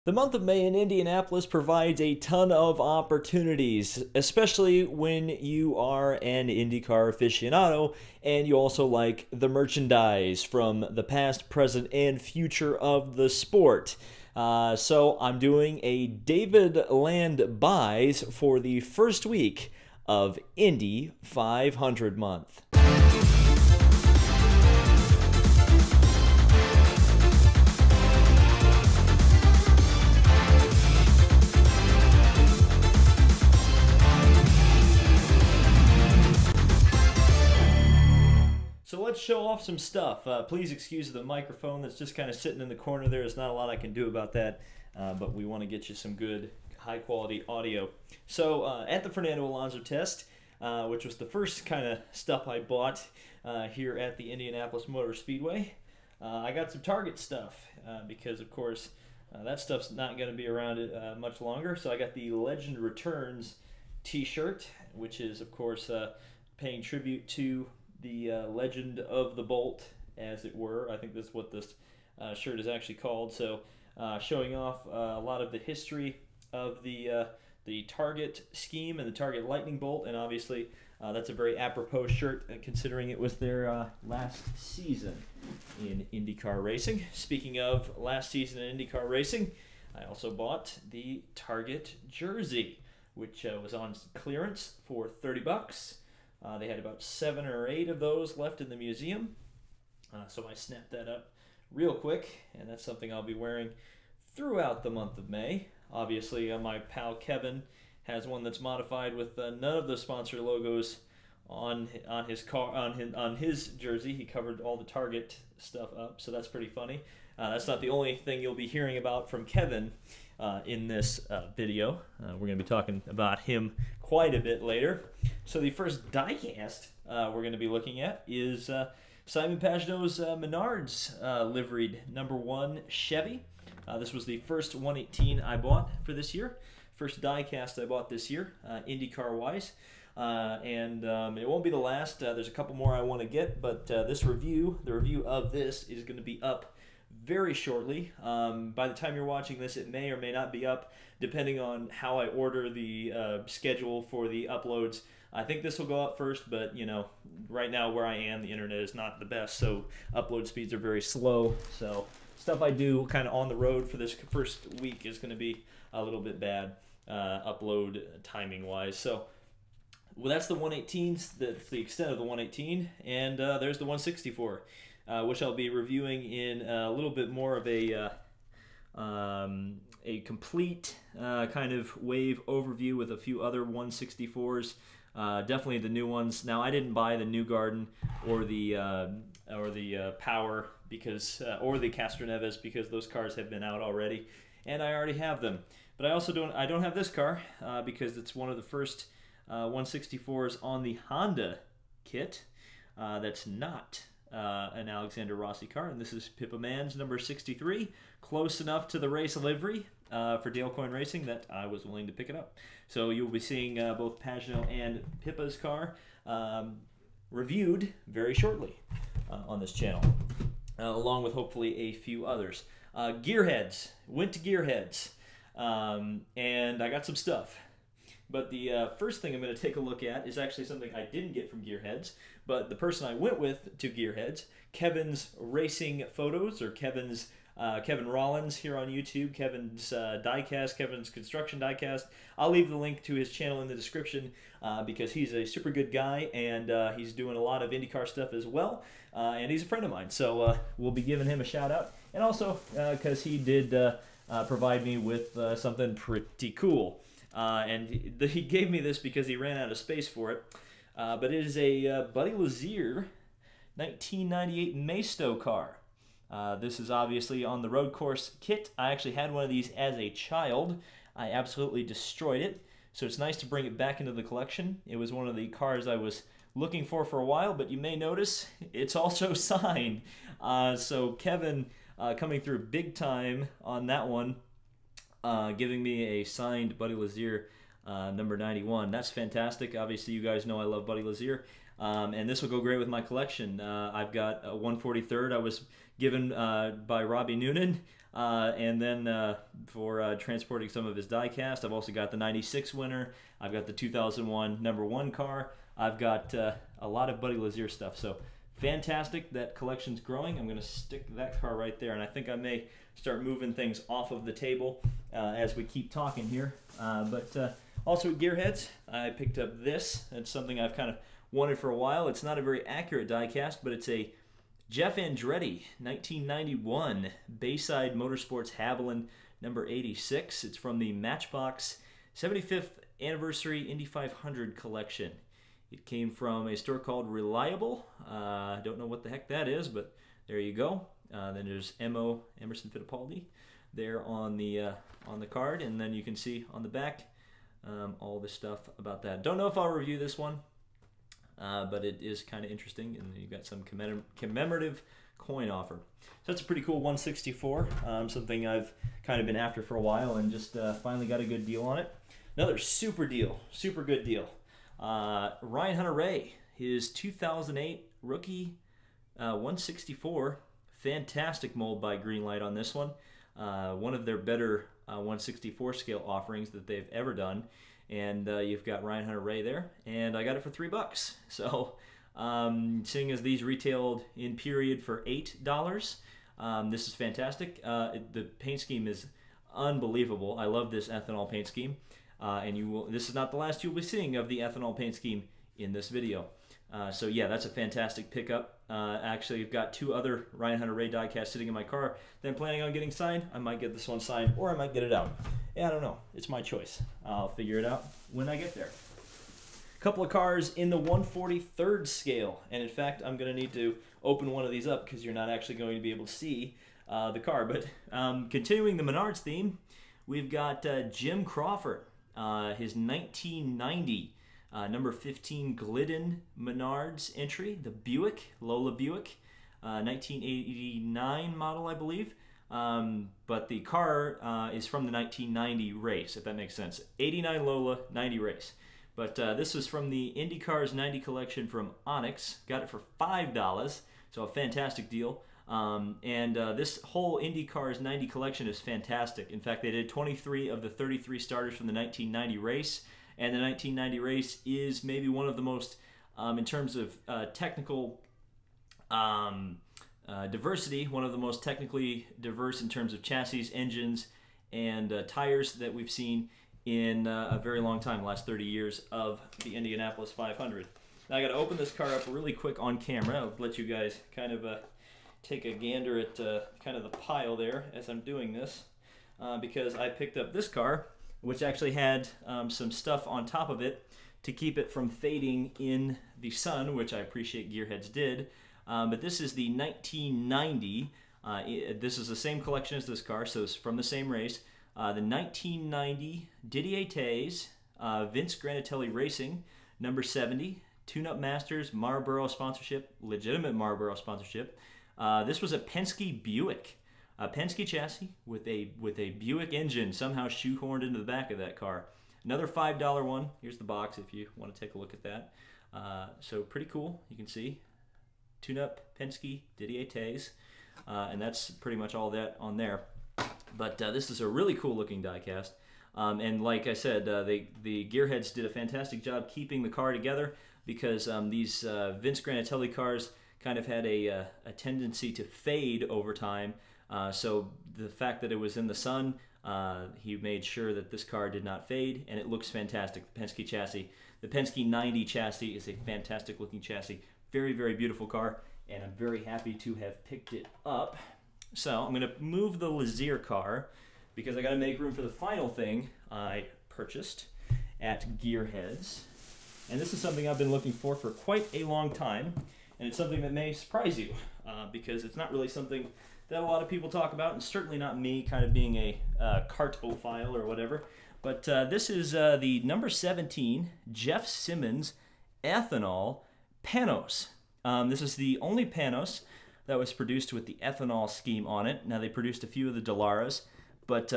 The month of May in Indianapolis provides a ton of opportunities, especially when you are an IndyCar aficionado and you also like the merchandise from the past, present, and future of the sport. So I'm doing a David Land buys for the first week of Indy 500 month. So let's show off some stuff. Please excuse the microphone that's just kind of sitting in the corner there. There's not a lot I can do about that, but we want to get you some good, high-quality audio. So at the Fernando Alonso test, which was the first kind of stuff I bought here at the Indianapolis Motor Speedway, I got some Target stuff because, of course, that stuff's not going to be around much longer. So I got the Legend Returns t-shirt, which is, of course, paying tribute to the Legend of the Bolt, as it were. I think that's what this shirt is actually called. So showing off a lot of the history of the Target scheme and the Target Lightning Bolt, and obviously that's a very apropos shirt considering it was their last season in IndyCar racing. Speaking of last season in IndyCar racing, I also bought the Target jersey, which was on clearance for $30. They had about 7 or 8 of those left in the museum, so I snapped that up real quick, and that's something I'll be wearing throughout the month of May. Obviously, my pal Kevin has one that's modified with none of the sponsor logos on his car on his jersey. He covered all the Target stuff up, so that's pretty funny. That's not the only thing you'll be hearing about from Kevin in this video. We're going to be talking about him quite a bit later. So the first diecast we're going to be looking at is Simon Pagenaud's Menards liveried #1 Chevy. This was the first 118 I bought for this year. First diecast I bought this year, IndyCar-wise. And it won't be the last. There's a couple more I want to get, but the review of this is going to be up very shortly. By the time you're watching this, it may or may not be up, depending on how I order the schedule for the uploads. I think this will go up first, but you know, right now where I am, the internet is not the best, so upload speeds are very slow. So stuff I do kind of on the road for this first week is going to be a little bit bad upload timing wise. So well, that's the 118s. That's the extent of the 118, and there's the 164. Which I'll be reviewing in a little bit more of a complete kind of wave overview with a few other 164s. Definitely the new ones. Now I didn't buy the New Garden or the Power because or the Castroneves because those cars have been out already, and I already have them. But I also don't have this car because it's one of the first 164s on the Honda kit that's not an Alexander Rossi car, and this is Pippa Mann's number 63, close enough to the race livery for Dale Coyne Racing that I was willing to pick it up. So you'll be seeing both Pagenaud and Pippa's car reviewed very shortly on this channel, along with hopefully a few others. Gearheads, went to Gearheads, and I got some stuff. But the first thing I'm going to take a look at is actually something I didn't get from Gearheads, but the person I went with to Gearheads, Kevin's Racing Photos, or Kevin's Kevin Rollins here on YouTube, Kevin's diecast, Kevin's Construction Diecast. I'll leave the link to his channel in the description because he's a super good guy, and he's doing a lot of IndyCar stuff as well, and he's a friend of mine, so we'll be giving him a shout out, and also because he did provide me with something pretty cool. And he gave me this because he ran out of space for it. But it is a Buddy Lazier 1998 Maisto car. This is obviously on the road course kit. I actually had one of these as a child. I absolutely destroyed it. So it's nice to bring it back into the collection. It was one of the cars I was looking for a while, but you may notice it's also signed. So Kevin coming through big time on that one. Giving me a signed Buddy Lazier number 91. That's fantastic. Obviously, you guys know I love Buddy Lazier. And this will go great with my collection. I've got a 143rd I was given by Robbie Noonan, and then for transporting some of his diecast. I've also got the 96 winner. I've got the 2001 #1 car. I've got a lot of Buddy Lazier stuff. So fantastic. That collection's growing. I'm going to stick that car right there, and I think I may start moving things off of the table as we keep talking here. But also at Gearheads, I picked up this. It's something I've kind of wanted for a while. It's not a very accurate diecast, but it's a Jeff Andretti 1991 Bayside Motorsports Haviland number 86. It's from the Matchbox 75th Anniversary Indy 500 collection. It came from a store called Reliable. I don't know what the heck that is, but there you go. Then there's M.O. Emerson Fittipaldi there on the card, and then you can see on the back all the stuff about that. Don't know if I'll review this one, but it is kind of interesting, and you've got some commemorative coin offer. So that's a pretty cool 164, something I've kind of been after for a while, and just finally got a good deal on it. Another super deal, super good deal. Ryan HunterReay, his 2008 rookie 164, fantastic mold by Greenlight on this one. One of their better 164 scale offerings that they've ever done. And you've got Ryan HunterReay there, and I got it for $3. So seeing as these retailed in period for $8, this is fantastic. The paint scheme is unbelievable. I love this ethanol paint scheme. And this is not the last you'll be seeing of the ethanol paint scheme in this video. So yeah, that's a fantastic pickup. Actually, I've got 2 other Ryan HunterReay diecast sitting in my car that I'm planning on getting signed. I might get this one signed, or I might get it out. Yeah, I don't know. It's my choice. I'll figure it out when I get there. A couple of cars in the 143rd scale, and in fact, I'm going to need to open one of these up because you're not actually going to be able to see the car. But continuing the Menards theme, we've got Jim Crawford. His 1990 number 15 Glidden Menards entry, the Buick, Lola Buick, 1989 model, I believe. But the car is from the 1990 race, if that makes sense. 89 Lola, 90 race. But this was from the Indy Cars 90 collection from Onyx. Got it for $5, so a fantastic deal. This whole Indy Cars 90 collection is fantastic. In fact, they did 23 of the 33 starters from the 1990 race, and the 1990 race is maybe one of the most, in terms of technical diversity, one of the most technically diverse in terms of chassis, engines, and tires that we've seen in a very long time, the last 30 years of the Indianapolis 500. Now I got to open this car up really quick on camera. I'll let you guys kind of take a gander at kind of the pile there as I'm doing this, because I picked up this car, which actually had some stuff on top of it to keep it from fading in the sun, which I appreciate Gearheads did. But this is the 1990. This is the same collection as this car, so it's from the same race. The 1990 Didier Tays, Vince Granatelli Racing, number 70, Tune-Up Masters, Marlboro sponsorship, legitimate Marlboro sponsorship. This was a Penske Buick, a Penske chassis with a Buick engine somehow shoehorned into the back of that car. Another $5 one. Here's the box if you want to take a look at that. So pretty cool. You can see tune-up Penske Didier Tays, and that's pretty much all that on there. But this is a really cool looking diecast. And like I said, the Gearheads did a fantastic job keeping the car together, because these Vince Granatelli cars kind of had a tendency to fade over time. So the fact that it was in the sun, he made sure that this car did not fade, and it looks fantastic. The Penske chassis, the Penske 90 chassis is a fantastic looking chassis. Very, very beautiful car, and I'm very happy to have picked it up. So I'm going to move the Lazier car because I got to make room for the final thing I purchased at Gearheads. And this is something I've been looking for quite a long time, and it's something that may surprise you because it's not really something that a lot of people talk about, and certainly not me, kind of being a cartophile or whatever. But this is the number 17 Jeff Simmons ethanol Panos. This is the only Panos that was produced with the ethanol scheme on it. Now, they produced a few of the Delaras, but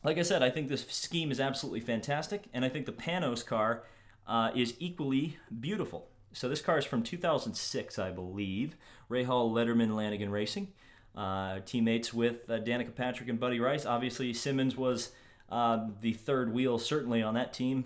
like I said, I think this scheme is absolutely fantastic, and I think the Panos car is equally beautiful. So this car is from 2006, I believe. Rahal Letterman Lanigan Racing. teammates with Danica Patrick and Buddy Rice. Obviously, Simmons was the third wheel, certainly, on that team.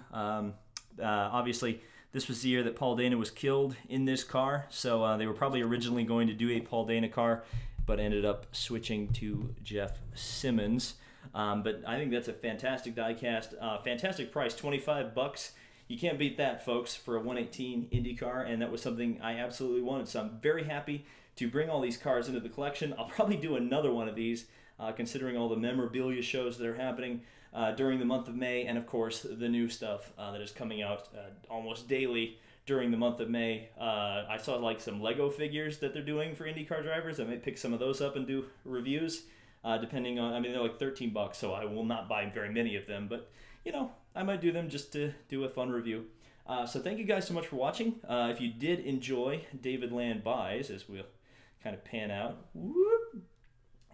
Obviously, this was the year that Paul Dana was killed in this car, so they were probably originally going to do a Paul Dana car, but ended up switching to Jeff Simmons. But I think that's a fantastic die-cast, fantastic price, $25. You can't beat that, folks, for a 118 Indy car, and that was something I absolutely wanted. So I'm very happy to bring all these cars into the collection. I'll probably do another one of these, considering all the memorabilia shows that are happening during the month of May, and of course the new stuff that is coming out almost daily during the month of May. I saw like some Lego figures that they're doing for IndyCar drivers. I might pick some of those up and do reviews, depending on, I mean, they're like $13, so I will not buy very many of them, but you know, I might do them just to do a fun review. So thank you guys so much for watching. If you did enjoy David Land Buys, as we'll kind of pan out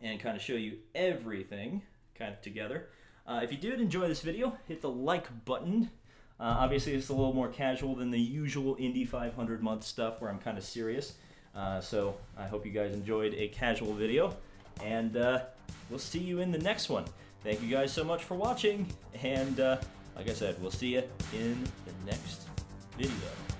and kind of show you everything kind of together. If you did enjoy this video, hit the like button. Obviously, it's a little more casual than the usual Indy 500 month stuff where I'm kind of serious. So I hope you guys enjoyed a casual video, and we'll see you in the next one. Thank you guys so much for watching, and like I said, we'll see you in the next video.